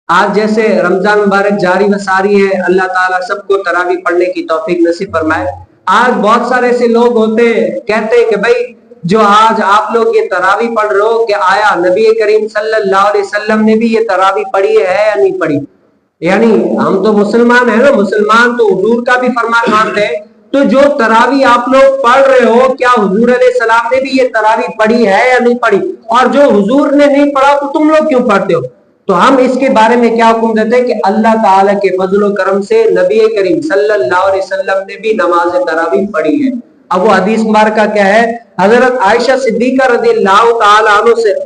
آج جیسے رمضان مبارک جاری و ساری ہے، اللہ تعالیٰ سب کو تراویح پڑھنے کی توفیق نصیب فرمائے۔ آج بہت سارے ایسے لوگ ہوتے ہیں کہتے ہیں کہ بھائی جو آج آپ لوگ یہ تراویح پڑھ رہے ہو کہ آیا نبی کریم صلی اللہ علیہ وسلم نے بھی یہ تراویح پڑھی ہے یا نہیں پڑھی؟ یعنی ہم تو مسلمان ہیں نا، مسلمان تو حضور کا بھی فرمان مانتے ہیں، تو جو تراویح آپ لوگ پڑھ رہے ہو کیا حضور علیہ السلام نے بھی یہ تراویح پڑھی ہے یا نہیں پڑھی؟ اور جو حضور نے نہیں پڑھا تو تم لوگ کیوں پڑھتے ہو؟ تو ہم اس کے بارے میں کیا حکم دیتے ہیں کہ اللہ تعالیٰ کے فضل و کرم سے نبی کریم صلی اللہ علیہ وسلم نے بھی نماز تراویح پڑھی ہے۔ اب وہ حدیث مبارکہ کیا ہے؟ حضرت عائشہ صدیقہ رضی اللہ تعالیٰ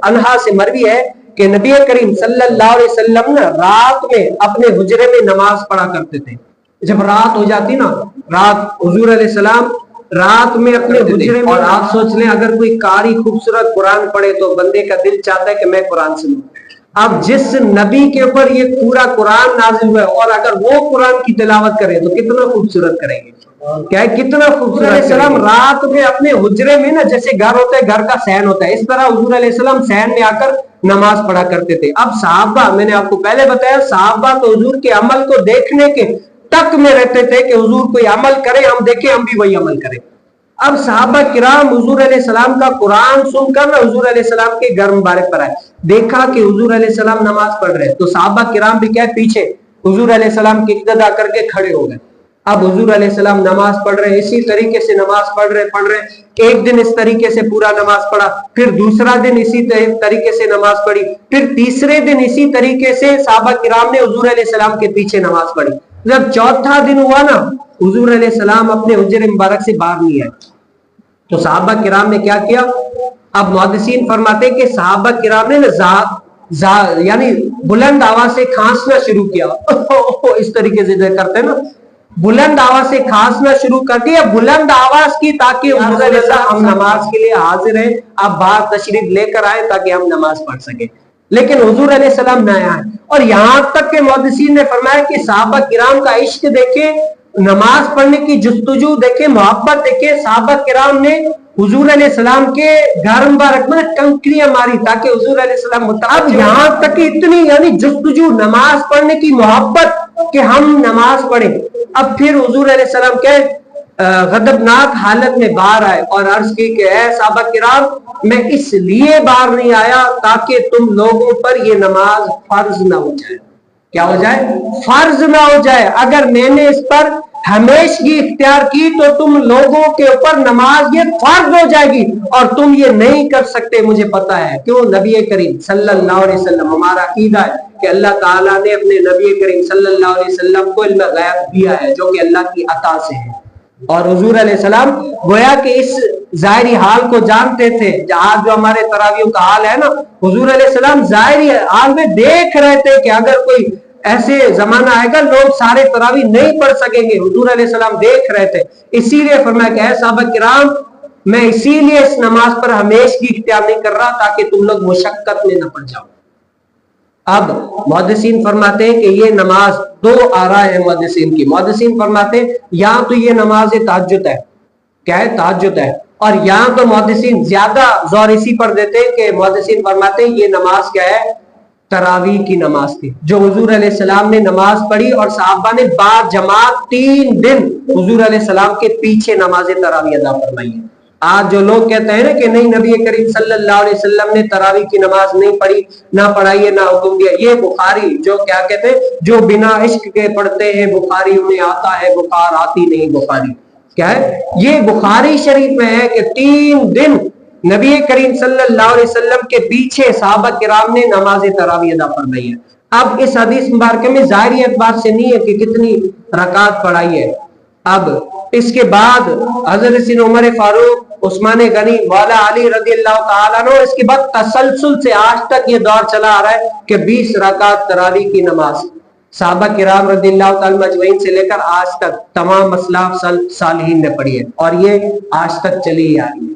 عنہا سے مروی ہے کہ نبی کریم صلی اللہ علیہ وسلم رات میں اپنے حجرے میں نماز پڑھا کرتے تھے۔ جب رات ہو جاتی نا، رات حضور علیہ السلام رات میں اپنے حجرے میں، اور آپ سوچ لیں اگر کوئی قاری خوبصورت قرآن پڑھے تو بندے کا دل چاہتا ہے کہ میں قرآن سنوں۔ اب جس نبی کے اوپر یہ پورا قرآن نازل ہوا ہے اور اگر وہ قرآن کی تلاوت کرے تو کتنا خوبصورت کریں گے، کیا ہے کتنا خوبصورت علیہ السلام رات میں اپنے حجرے میں نا، جیسے گھر ہوتا ہے گھر کا صحن ہوتا ہے، اس طرح حضور علیہ السلام صحن میں آ کر نماز پڑھا کرتے تھے۔ اب صحابہ، میں نے آپ کو پہلے بتایا، صحابہ تو حضور کے عمل کو دیکھنے کے تک میں رہتے تھے کہ حضور کوئی عمل کرے ہم دیکھیں ہم بھی وہی عمل کریں۔ اب صحابہ کرام حضور علیہ السلام کا قرآن سن کر حضور علیہ السلام کے گھر مبارک پر آئے، دیکھا کہ حضور علیہ السلام نماز پڑھ رہے تو صحابہ کرام بھی کیا پیچھے حضور علیہ السلام کی اقتدا کر کے کھڑے ہو گئے۔ اب حضور علیہ السلام نماز پڑھ رہے، اسی طریقے سے نماز پڑھ رہے، ایک دن اس طریقے سے پورا نماز پڑھا، پھر دوسرا دن اسی طریقے سے نماز پڑھی، پھر تیسرے دن اسی طریقے سے صحابہ کرام نے حضور علیہ السلام کے پیچھے نماز پڑھی۔ جب چوتھا دن ہوا نا، حضور علیہ السلام اپنے حجرے مبارک سے باہر نہیں آئے تو صحابہ کرام نے کیا کیا؟ اب محدثین فرماتے کہ صحابہ کرام نے یعنی بلند آواز سے کھانسنا شروع کیا اس طریقے سے کرتے ہیں نا، بلند آواز سے کھانسنا شروع کر دیا، بلند آواز کی، تاکہ ہم نماز کے لیے حاضر ہیں، آپ باہر تشریف لے کر آئے تاکہ ہم نماز پڑھ سکیں۔ لیکن حضور علیہ السلام نہ آئے، اور یہاں تک کہ محدثین نے فرمایا کہ صحابہ کرام کا عشق دیکھیں، نماز پڑھنے کی جستجو دیکھیں، محبت دیکھیں، صحابہ کرام نے حضور علیہ السلام کے گھر مبارک میں کنکریاں ماری تاکہ حضور علیہ السلام اب یہاں تک کہ اتنی یعنی جستجو، نماز پڑھنے کی محبت کہ ہم نماز پڑھیں۔ اب پھر حضور علیہ السلام کے غضبناک حالت میں باہر آئے اور عرض کی کہ اے صحابہ کرام، میں اس لیے باہر نہیں آیا تاکہ تم لوگوں پر یہ نماز فرض نہ ہو جائے۔ کیا ہو جائے؟ فرض نہ ہو جائے۔ اگر میں نے اس پر ہمیشگی اختیار کی تو تم لوگوں کے اوپر نماز یہ فرض ہو جائے گی اور تم یہ نہیں کر سکتے، مجھے پتا ہے۔ کیوں؟ نبی کریم صلی اللہ علیہ وسلم، ہمارا عقیدہ ہے کہ اللہ تعالیٰ نے اپنے نبی کریم صلی اللہ علیہ وسلم کو علم غیب دیا ہے جو کہ اللہ کی عطا سے ہے، اور حضور علیہ السلام گویا کہ اس ظاہری حال کو جانتے تھے۔ آج جو ہمارے تراویح کا حال ہے نا، حضور علیہ السلام ظاہری حال میں دیکھ رہے تھے کہ اگر کوئی ایسے زمانہ آئے گا لوگ سارے تراویح نہیں پڑھ سکیں گے، حضور علیہ السلام دیکھ رہے تھے۔ اسی لیے فرمایا کہ اے صحابہ کرام، میں اسی لیے اس نماز پر ہمیشگی اختیار نہیں کر رہا تاکہ تم لوگ مشقت میں نہ پڑ جاؤ۔ اب محدثین فرماتے ہیں کہ یہ نماز دو آراء ہے محدثین کی۔ محدثین فرماتے ہیں یا تو یہ نماز تہجد ہے، کیا ہے؟ تہجد ہے، اور یہاں تو محدثین زیادہ زور اسی پر دیتے ہیں کہ محدثین فرماتے ہیں یہ نماز کیا ہے؟ تراویح کی نماز تھی جو حضور علیہ السلام نے نماز پڑھی اور صحابہ نے با جماعت 3 دن حضور علیہ السلام کے پیچھے نماز تراویح ادا فرمائی ہے۔ آج جو لوگ کہتے ہیں نا کہ نہیں نبی کریم صلی اللہ علیہ وسلم نے تراویح کی نماز نہیں پڑھی، نہ پڑھائی ہے، نہ حکم دیا، یہ بخاری جو کیا کہتے ہیں، جو بنا عشق کے پڑھتے ہیں بخاری انہیں آتا ہے، بخار آتی نہیں بخاری، کیا ہے؟ یہ بخاری شریف میں ہے کہ 3 دن نبی کریم صلی اللہ علیہ وسلم کے پیچھے صحابہ کرام نے نماز تراویح ادا فرمائی ہے۔ اب اس حدیث مبارکہ میں ظاہری اعتبار سے نہیں ہے کہ کتنی رکعت پڑھائی ہے۔ اب اس کے بعد حضرت عمر فاروق، عثمان غنی، مولا علی رضی اللہ تعالیٰ عنہ، اس کے بعد تسلسل سے آج تک یہ دور چلا آ رہا ہے کہ 20 رکعت تراویح کی نماز صحابہ کرام رضی اللہ تعالیٰ اجمعین سے لے کر آج تک تمام اسلاف صالحین نے پڑھی ہے، اور یہ آج تک چلی آ رہی ہے۔